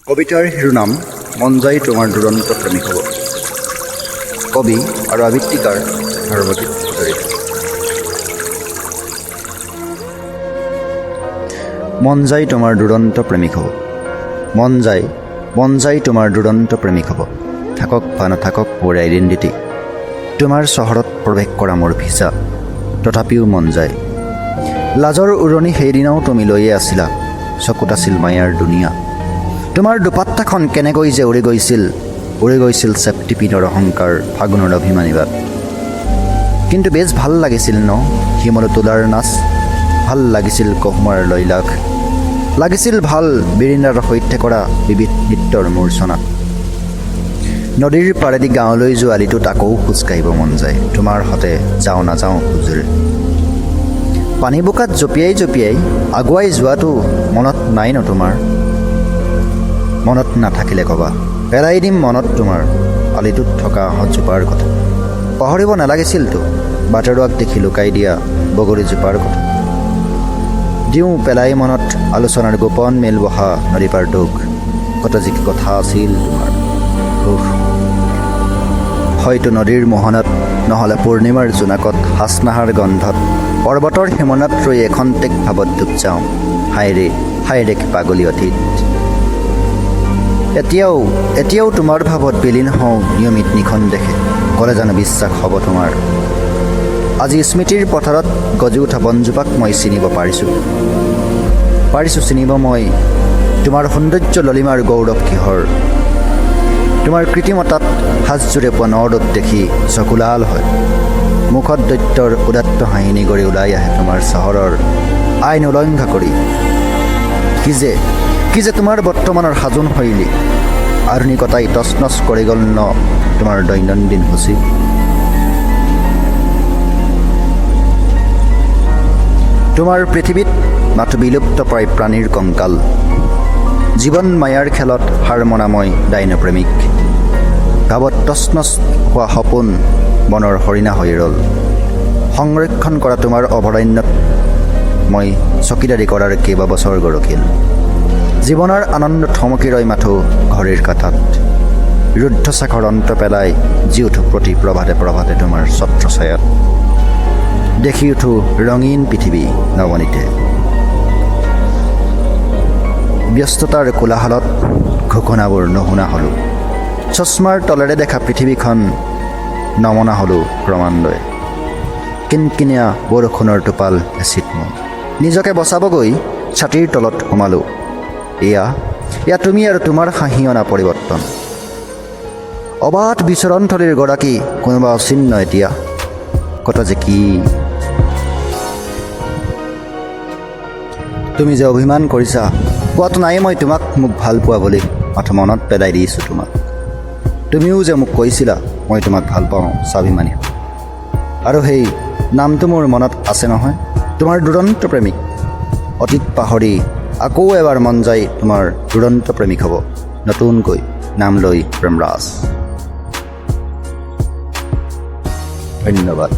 কবিতাৰ শিৰোনাম মন যায় তোমাৰ দুৰন্ত প্ৰেমিক হ'ব। কবি আৰু আবৃত্তিকাৰ সৰ্বজিৎ চৌধুৰী। মন যায় তোমাৰ দুৰন্ত প্ৰেমিক হ'ব। মন যায় তোমাৰ দুৰন্ত প্ৰেমিক হ'ব। থাকক বা নাথাকক মোৰ আইডেণ্টিটি, তোমাৰ চহৰত প্ৰৱেশ কৰা মোৰ ভিছা, তথাপিও মন যায়। লাজৰ উৰণি সেইদিনাও তুমি লৈয়ে আছিলা, চকুত আছিল মায়াৰ দুনিয়া। তোমাৰ দুপাত্তাখন কেনেকৈ যে উৰি গৈছিল চেপ্টি পিনৰ অহংকাৰ, ফাগুনৰ অভিমানীবাদ। কিন্তু বেছ ভাল লাগিছিল ন শিমলু তোলাৰ নাচ, ভাল লাগিছিল কহুমাৰ লৈলাস, লাগিছিল ভাল বিৰিণাৰ সৈতে কৰা বিবিধ নৃত্যৰ মূৰ্ছনা। নদীৰ পাৰেদি গাঁৱলৈ যোৱা আলিটোত আকৌ খোজকাঢ়িব মন যায়, তোমাৰ সতে যাওঁ নাযাওঁ হুজুৰে। পানী বোকাত জঁপিয়াই আগুৱাই যোৱাটো মনত নাই ন তোমাৰ? মনত নাথাকিলে ক'বা, পেলাই দিম মনত তোমাৰ আলিটোত থকা আহঁতজোপাৰ কথা। পাহৰিব নালাগিছিলতো বাটৰুৱাক দেখি লুকাই দিয়া বগৰীজোপাৰ কথা। দিওঁ পেলাই মনত আলোচনাৰ গোপন মেল বহা নদীপাৰ দুখ, কত যি কথা আছিল তোমাৰ। হয়তো নদীৰ মোহনাত, নহ'লে পূৰ্ণিমাৰ জোনাকত, হাচনাহাৰ গন্ধত, পৰ্বতৰ সীমনাত ৰৈ এখন্তেক ভাৱত ডুব যাওঁ। হাইৰে কি পাগলী অতীত। এতিয়াও তোমাৰ ভাৱত বিলীন হওঁ নিয়মিত নিখন্দেশে, ক'লে জানো বিশ্বাস হ'ব তোমাৰ? আজি স্মৃতিৰ পথাৰত গজি উঠা বনজোপাক মই চিনিব পাৰিছোঁ চিনিব মই তোমাৰ সৌন্দৰ্য ললিমাৰ গৌৰৱ কিহৰ। তোমাৰ কৃত্ৰিমতাত সাজযোৰে পোৱা নৰদূত দেখি চকুলাল হয়, মুখত দৈত্যৰ উদাত্ত হাঁহি নিগৰি ওলাই আহে তোমাৰ চহৰৰ আইন উলংঘা কৰি। কি যে তোমাৰ বৰ্তমানৰ সাজোন শৈলী, আধুনিকতাই তছনছ কৰি গ'ল ন তোমাৰ দৈনন্দিন সূচী। তোমাৰ পৃথিৱীত মাথো বিলুপ্ত প্ৰায় প্ৰাণীৰ কংকাল, জীৱন মায়াৰ খেলত হাৰ মনা মই ডাইন প্ৰেমিক। গাঁৱত তছনছ হোৱা সপোন বনৰ হৰিণা হৈ ৰ'ল, সংৰক্ষণ কৰা তোমাৰ অভয়াৰণ্যত মই চকীদাৰী কৰাৰ কেইবাবছৰ গৰকিল। জীৱনৰ আনন্দ থমকি ৰয় মাথো ঘড়ীৰ কাঁটাত, ৰুদ্ধশ্বাসৰ অন্ত পেলাই জি উঠো প্ৰতি প্ৰভাতে তোমাৰ ছত্ৰছায়াত। দেখি উঠো ৰঙীন পৃথিৱী নৱনীতে, ব্যস্ততাৰ কোলাহলত ঘোষণাবোৰ নুশুনা হ'লোঁ। চশমাৰ তলেৰে দেখা পৃথিৱীখন নমনা হ'লোঁ ক্ৰমান্বয়ে। কিনকিনীয়া বৰষুণৰ টোপাল এচিড মন, নিজকে বচাবগৈ ছাতিৰ তলত সোমালোঁ। এয়া তুমি আৰু তোমাৰ হাঁহি অনা পৰিৱৰ্তন। অবাধ বিচৰণথলীৰ গৰাকী কোনোবা অচিহ্ন এতিয়া, কথা যে কি। তুমি যে অভিমান কৰিছা, কোৱাটো নাই মই তোমাক মোক ভাল পোৱা বুলি, মাথো মনত পেলাই দিছোঁ তোমাক। তুমিও যে মোক কৈছিলা মই তোমাক ভাল পাওঁ স্বাভিমানী, আৰু সেই নামটো মোৰ মনত আছে নহয়, তোমাৰ দুৰন্ত প্ৰেমিক। অতীত পাহৰি আকৌ এবাৰ মন যায় তোমাৰ দুৰন্ত প্ৰেমিক হ'ব, নতুনকৈ নাম লৈ প্ৰেমৰাজ। ধন্যবাদ।